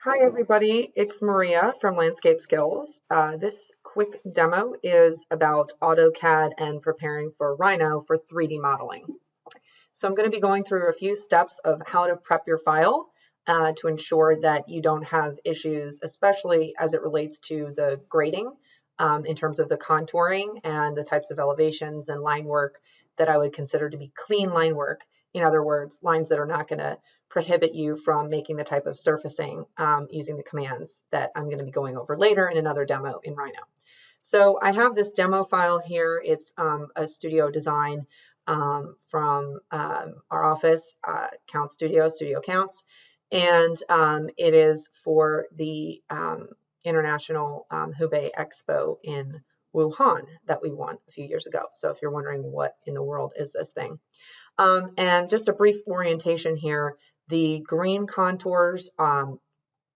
Hi everybody, it's Maria from Landscape Skills. This quick demo is about AutoCAD and preparing for Rhino for 3D modeling. So I'm going to be going through a few steps of how to prep your file to ensure that you don't have issues, especially as it relates to the grading in terms of the contouring and the types of elevations and line work that I would consider to be clean line work. In other words, lines that are not going to prohibit you from making the type of surfacing using the commands that I'm going to be going over later in another demo in Rhino. So I have this demo file here. It's a studio design from our office, Count Studio Counts, and it is for the International Hubei Expo in Wuhan that we won a few years ago. So if you're wondering what in the world is this thing. And just a brief orientation here, the green contours and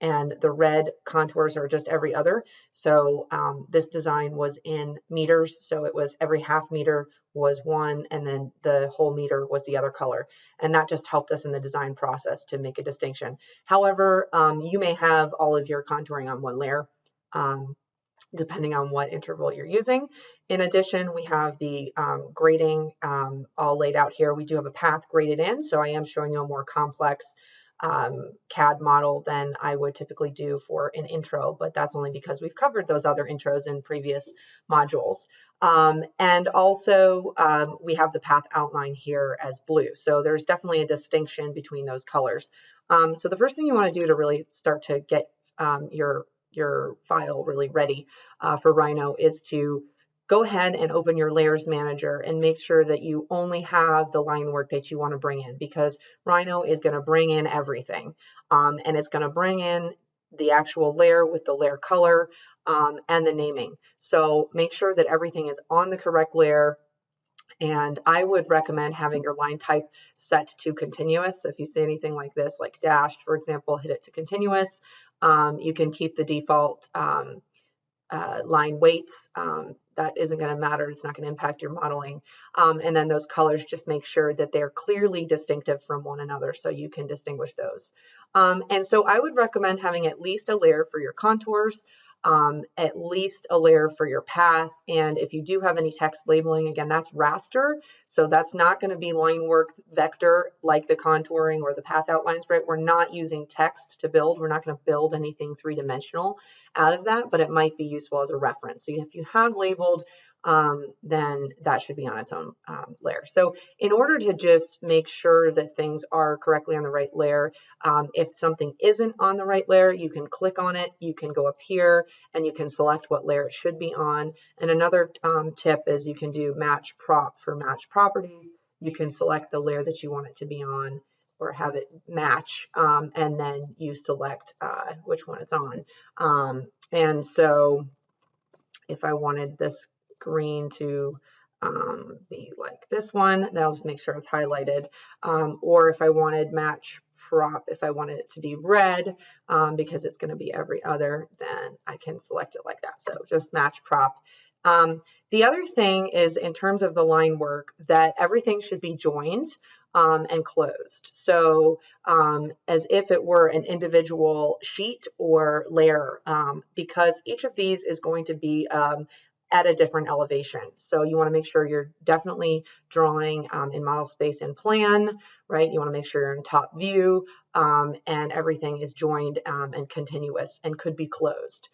the red contours are just every other. So this design was in meters. So it was every half meter was one, and then the whole meter was the other color. And that just helped us in the design process to make a distinction. However, you may have all of your contouring on one layer, depending on what interval you're using. In addition, we have the grading all laid out here. We do have a path graded in, so I am showing you a more complex CAD model than I would typically do for an intro, but that's only because we've covered those other intros in previous modules. And also we have the path outline here as blue. So there's definitely a distinction between those colors. So the first thing you want to do to really start to get your file really ready for Rhino is to go ahead and open your layers manager and make sure that you only have the line work that you want to bring in, because Rhino is going to bring in everything and it's going to bring in the actual layer with the layer color and the naming. So make sure that everything is on the correct layer. And I would recommend having your line type set to continuous. So if you see anything like this, like dashed, for example, hit it to continuous. You can keep the default line weights. That isn't going to matter. It's not going to impact your modeling. And then those colors, just make sure that they're clearly distinctive from one another so you can distinguish those. And so I would recommend having at least a layer for your contours, at least a layer for your path. And if you do have any text labeling, again, that's raster. So that's not going to be line work vector like the contouring or the path outlines, right? We're not using text to build. We're not going to build anything three-dimensional out of that, but it might be useful as a reference. So if you have labeled, then that should be on its own layer. So in order to just make sure that things are correctly on the right layer, if something isn't on the right layer, you can click on it, you can go up here and you can select what layer it should be on. And another tip is you can do match prop for match properties. You can select the layer that you want it to be on or have it match, and then you select which one it's on. And so if I wanted this green to be like this one, then I'll just make sure it's highlighted. Or if I wanted match prop, if I wanted it to be red, because it's going to be every other, then I can select it like that. So just match prop. The other thing is, in terms of the line work, that everything should be joined and closed. So as if it were an individual sheet or layer, because each of these is going to be at a different elevation. So you want to make sure you're definitely drawing in model space and plan, right? You want to make sure you're in top view and everything is joined and continuous and could be closed.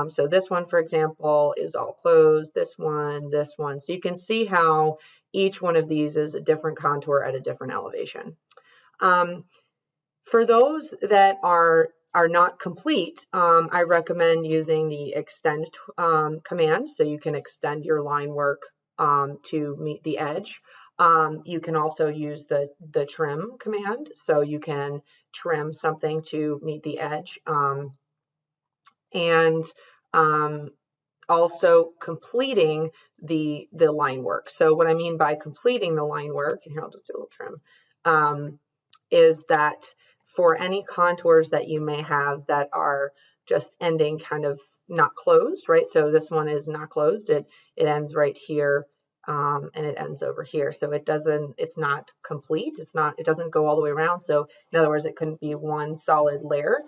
So this one, for example, is all closed, this one. So you can see how each one of these is a different contour at a different elevation. For those that are not complete, I recommend using the extend command, so you can extend your line work to meet the edge. You can also use the trim command, so you can trim something to meet the edge. And also completing the line work. So what I mean by completing the line work, and here I'll just do a little trim, is that for any contours that you may have that are just ending kind of not closed, right? So this one is not closed. It ends right here and it ends over here. So it's not complete. It doesn't go all the way around. So in other words, it couldn't be one solid layer.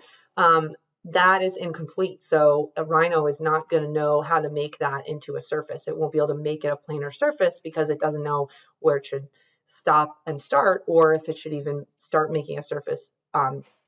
that is incomplete. So a Rhino is not going to know how to make that into a surface. It won't be able to make it a planar surface because it doesn't know where it should stop and start, or if it should even start making a surface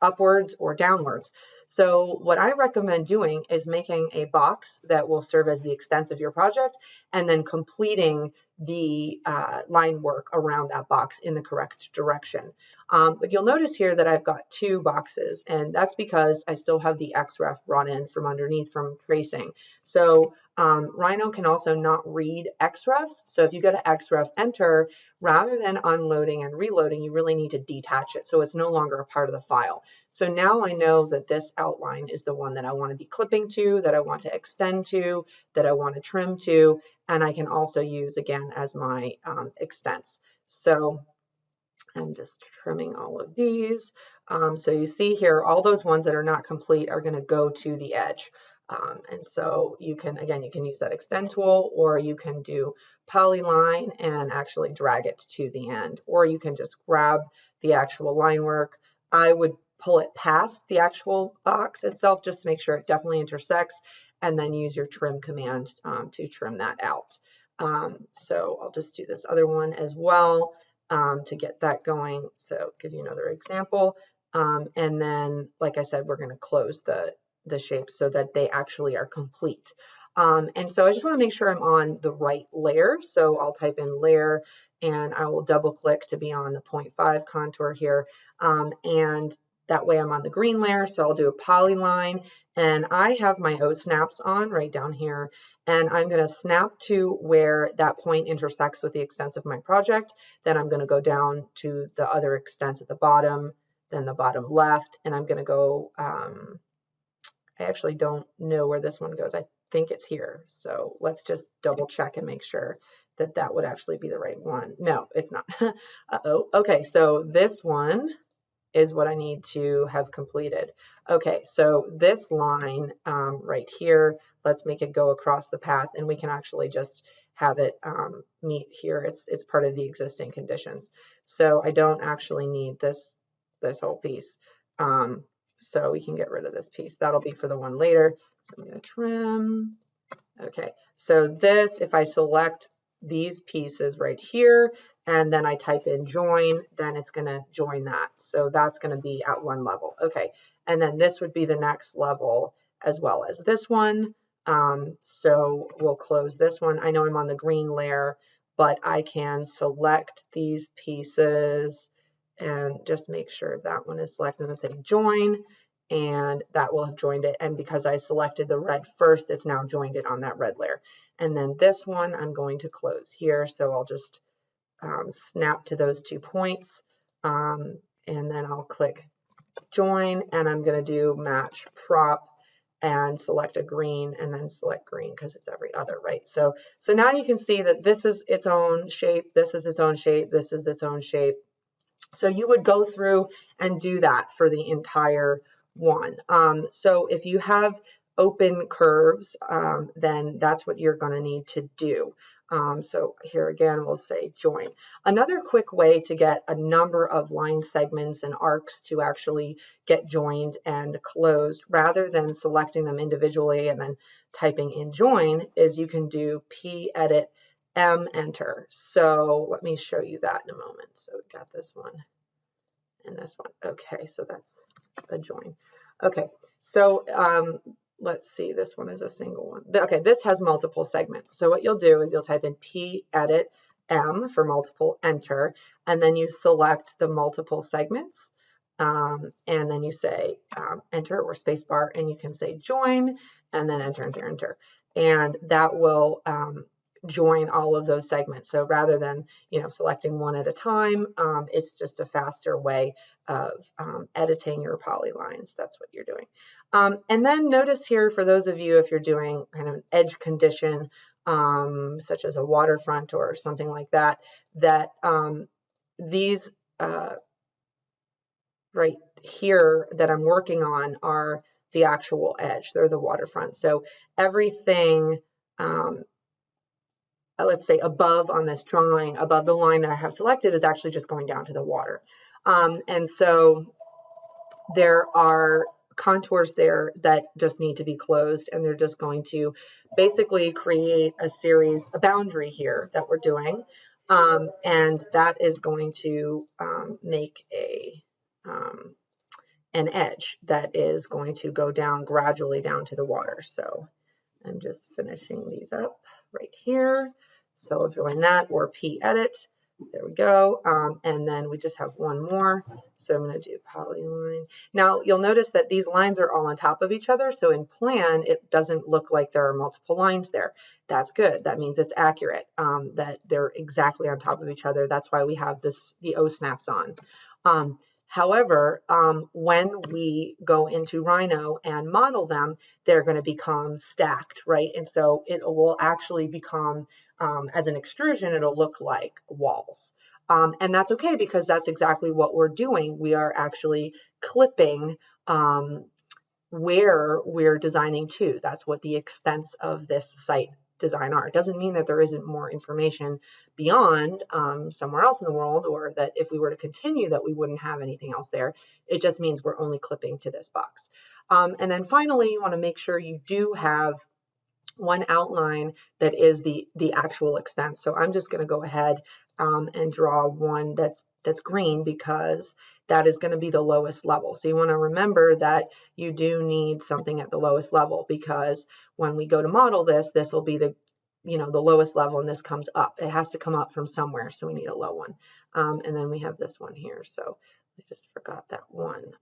upwards or downwards. So what I recommend doing is making a box that will serve as the extents of your project, and then completing the line work around that box in the correct direction. But you'll notice here that I've got two boxes, and that's because I still have the xref brought in from underneath from tracing. So Rhino can also not read xrefs. So if you go to xref enter, rather than unloading and reloading, you really need to detach it. So it's no longer a part of the file. So now I know that this outline is the one that I want to be clipping to, that I want to extend to, that I want to trim to, and I can also use again as my extents. So I'm just trimming all of these. So you see here, all those ones that are not complete are going to go to the edge. And so you can, again, you can use that extend tool, or you can do polyline and actually drag it to the end, or you can just grab the actual line work. I would pull it past the actual box itself just to make sure it definitely intersects, and then use your trim command to trim that out. So I'll just do this other one as well to get that going. So give you another example. And then, like I said, we're going to close the shapes so that they actually are complete. And so I just want to make sure I'm on the right layer. So I'll type in layer, and I will double click to be on the 0.5 contour here. And that way I'm on the green layer. So I'll do a polyline, and I have my O snaps on right down here, and I'm going to snap to where that point intersects with the extents of my project. Then I'm going to go down to the other extents at the bottom, then the bottom left, and I'm going to go, I actually don't know where this one goes. I think it's here. So let's just double check and make sure that that would actually be the right one. No, it's not. Uh-oh. Okay, so this one is what I need to have completed. Okay, so this line right here, let's make it go across the path, and we can actually just have it meet here. It's part of the existing conditions. So I don't actually need this whole piece. So we can get rid of this piece. That'll be for the one later. So I'm going to trim. Okay, so this, if I select these pieces right here, and then I type in join, then it's going to join that. So that's going to be at one level. Okay, and then this would be the next level as well as this one. So we'll close this one. I know I'm on the green layer, but I can select these pieces and just make sure that one is selected and say join, and that will have joined it. And because I selected the red first, it's now joined it on that red layer. And then this one I'm going to close here. So I'll just snap to those 2 points, and then I'll click join, and I'm going to do match prop and select a green, and then select green because it's every other, right? So now you can see that this is its own shape, this is its own shape, this is its own shape. So you would go through and do that for the entire one. So if you have open curves, then that's what you're going to need to do. So here again, we'll say join. Another quick way to get a number of line segments and arcs to actually get joined and closed, rather than selecting them individually and then typing in join, is you can do pedit M enter. So let me show you that in a moment. So we've got this one and this one. Okay, so that's a join. Okay, so let's see, this one is a single one. Okay, this has multiple segments. So what you'll do is you'll type in pedit M for multiple, enter, and then you select the multiple segments, and then you say enter or spacebar, and you can say join, and then enter, enter, enter. And that will join all of those segments. So rather than, selecting one at a time, it's just a faster way of editing your polylines. That's what you're doing. And then notice here, for those of you, if you're doing kind of an edge condition, such as a waterfront or something like that, that these right here that I'm working on are the actual edge. They're the waterfront. So everything, let's say above on this drawing, above the line that I have selected, is actually just going down to the water. And so there are contours there that just need to be closed, and they're just going to basically create a boundary here that we're doing, and that is going to make an edge that is going to go down gradually down to the water. So I'm just finishing these up right here. So I'll join that, or pedit. There we go. And then we just have one more. So I'm going to do polyline. Now you'll notice that these lines are all on top of each other. So in plan, it doesn't look like there are multiple lines there. That's good. That means it's accurate, that they're exactly on top of each other. That's why we have the O snaps on. However, when we go into Rhino and model them, they're going to become stacked, right? And so it will actually become, as an extrusion, it'll look like walls. And that's okay, because that's exactly what we're doing. We are actually clipping where we're designing to. That's what the extents of this site design are. It doesn't mean that there isn't more information beyond somewhere else in the world, or that if we were to continue that we wouldn't have anything else there. It just means we're only clipping to this box. And then finally, you want to make sure you do have one outline that is the actual extent. So I'm just going to go ahead and draw one that's green, because that is going to be the lowest level. So you want to remember that you do need something at the lowest level, because when we go to model this, this will be the lowest level, and this comes up. It has to come up from somewhere, so we need a low one. And then we have this one here. So I just forgot that one.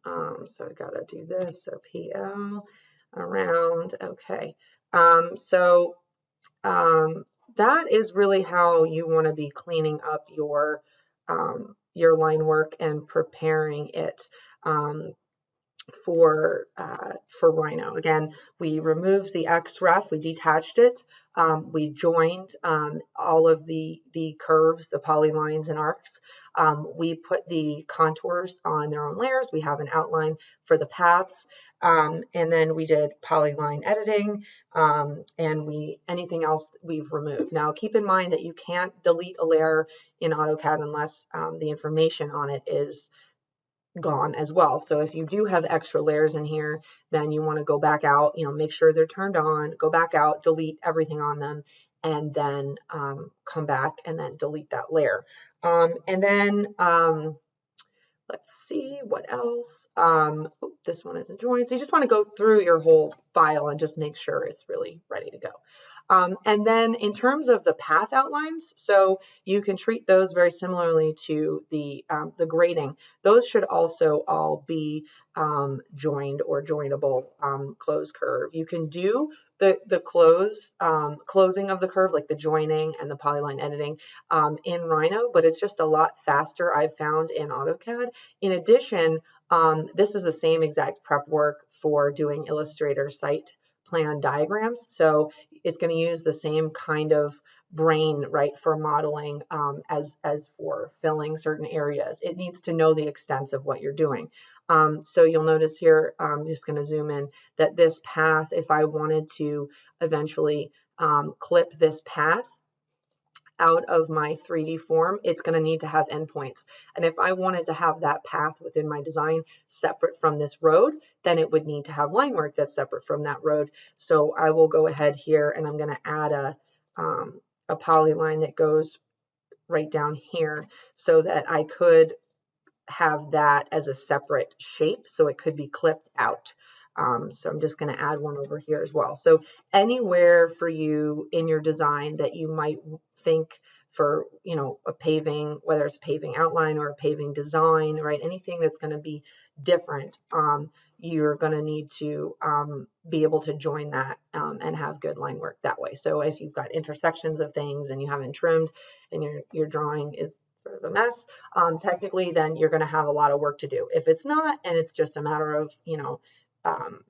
So I got to do this. So PL around. Okay. That is really how you want to be cleaning up your line work and preparing it for Rhino. Again, we removed the xref, we detached it, we joined all of the curves, the polylines and arcs. We put the contours on their own layers. We have an outline for the paths, and then we did polyline editing, and anything else we've removed. Now keep in mind that you can't delete a layer in AutoCAD unless the information on it is gone as well. So if you do have extra layers in here, then you want to go back out, make sure they're turned on, go back out, delete everything on them, and then come back and then delete that layer. And then let's see what else. This one isn't joined. So you just want to go through your whole file and just make sure it's really ready to go. And then in terms of the path outlines, so you can treat those very similarly to the grading. Those should also all be joined or joinable closed curve. You can do the closing of the curve, like the joining and the polyline editing in Rhino, but it's just a lot faster, I've found, in AutoCAD. In addition, this is the same exact prep work for doing Illustrator site plan diagrams. So it's going to use the same kind of brain, right, for modeling as for filling certain areas. It needs to know the extents of what you're doing. So you'll notice here, I'm just going to zoom in, that this path, if I wanted to eventually clip this path out of my 3D form, it's going to need to have endpoints. And if I wanted to have that path within my design separate from this road, then it would need to have line work that's separate from that road. So I will go ahead here and I'm going to add a polyline that goes right down here, so that I could have that as a separate shape, so it could be clipped out. So I'm just going to add one over here as well. So anywhere for you in your design that you might think for, a paving, whether it's a paving outline or a paving design, right? Anything that's going to be different, you're going to need to be able to join that and have good line work that way. So if you've got intersections of things and you haven't trimmed and your drawing is sort of a mess, technically, then you're going to have a lot of work to do. If it's not, and it's just a matter of,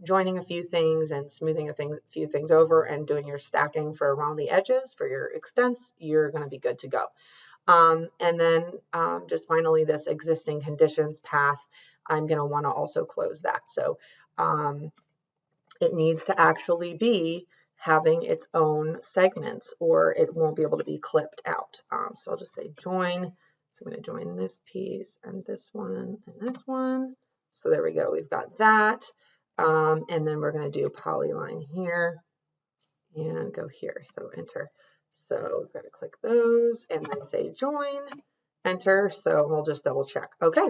joining a few things and smoothing a few things over and doing your stacking for around the edges for your extents, you're going to be good to go. And then just finally, this existing conditions path, I'm going to want to also close that. So it needs to actually be having its own segments, or it won't be able to be clipped out. So I'll just say join. So I'm going to join this piece and this one and this one. So there we go. We've got that. And then we're going to do polyline here and go here. So enter. So we've got to click those and then say join, enter. So we'll just double check. Okay.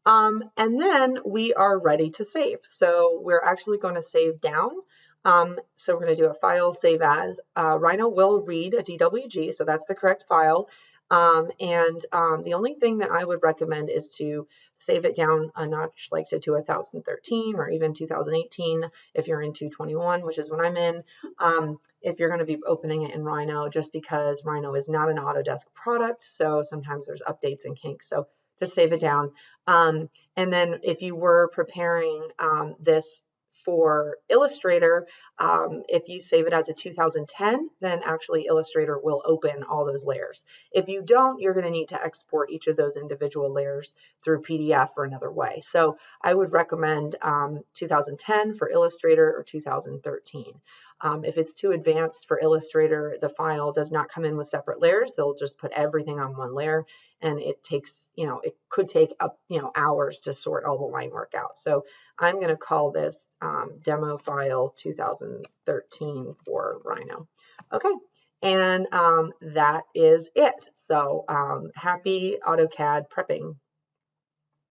And then we are ready to save. So we're actually going to save down. So we're going to do a file save as. Rhino will read a DWG, so that's the correct file. The only thing that I would recommend is to save it down a notch, like to 2013 or even 2018 if you're in 221, which is what I'm in. If you're going to be opening it in Rhino, just because Rhino is not an Autodesk product, so sometimes there's updates and kinks. So just save it down. And then if you were preparing this for Illustrator, if you save it as a 2010, then actually Illustrator will open all those layers. If you don't, you're going to need to export each of those individual layers through PDF or another way. So I would recommend 2010 for Illustrator or 2013. If it's too advanced for Illustrator, the file does not come in with separate layers. They'll just put everything on one layer, and it takes, it could take up, hours to sort all the line work out. So I'm going to call this demo file 2013 for Rhino. Okay, and that is it. So happy AutoCAD prepping.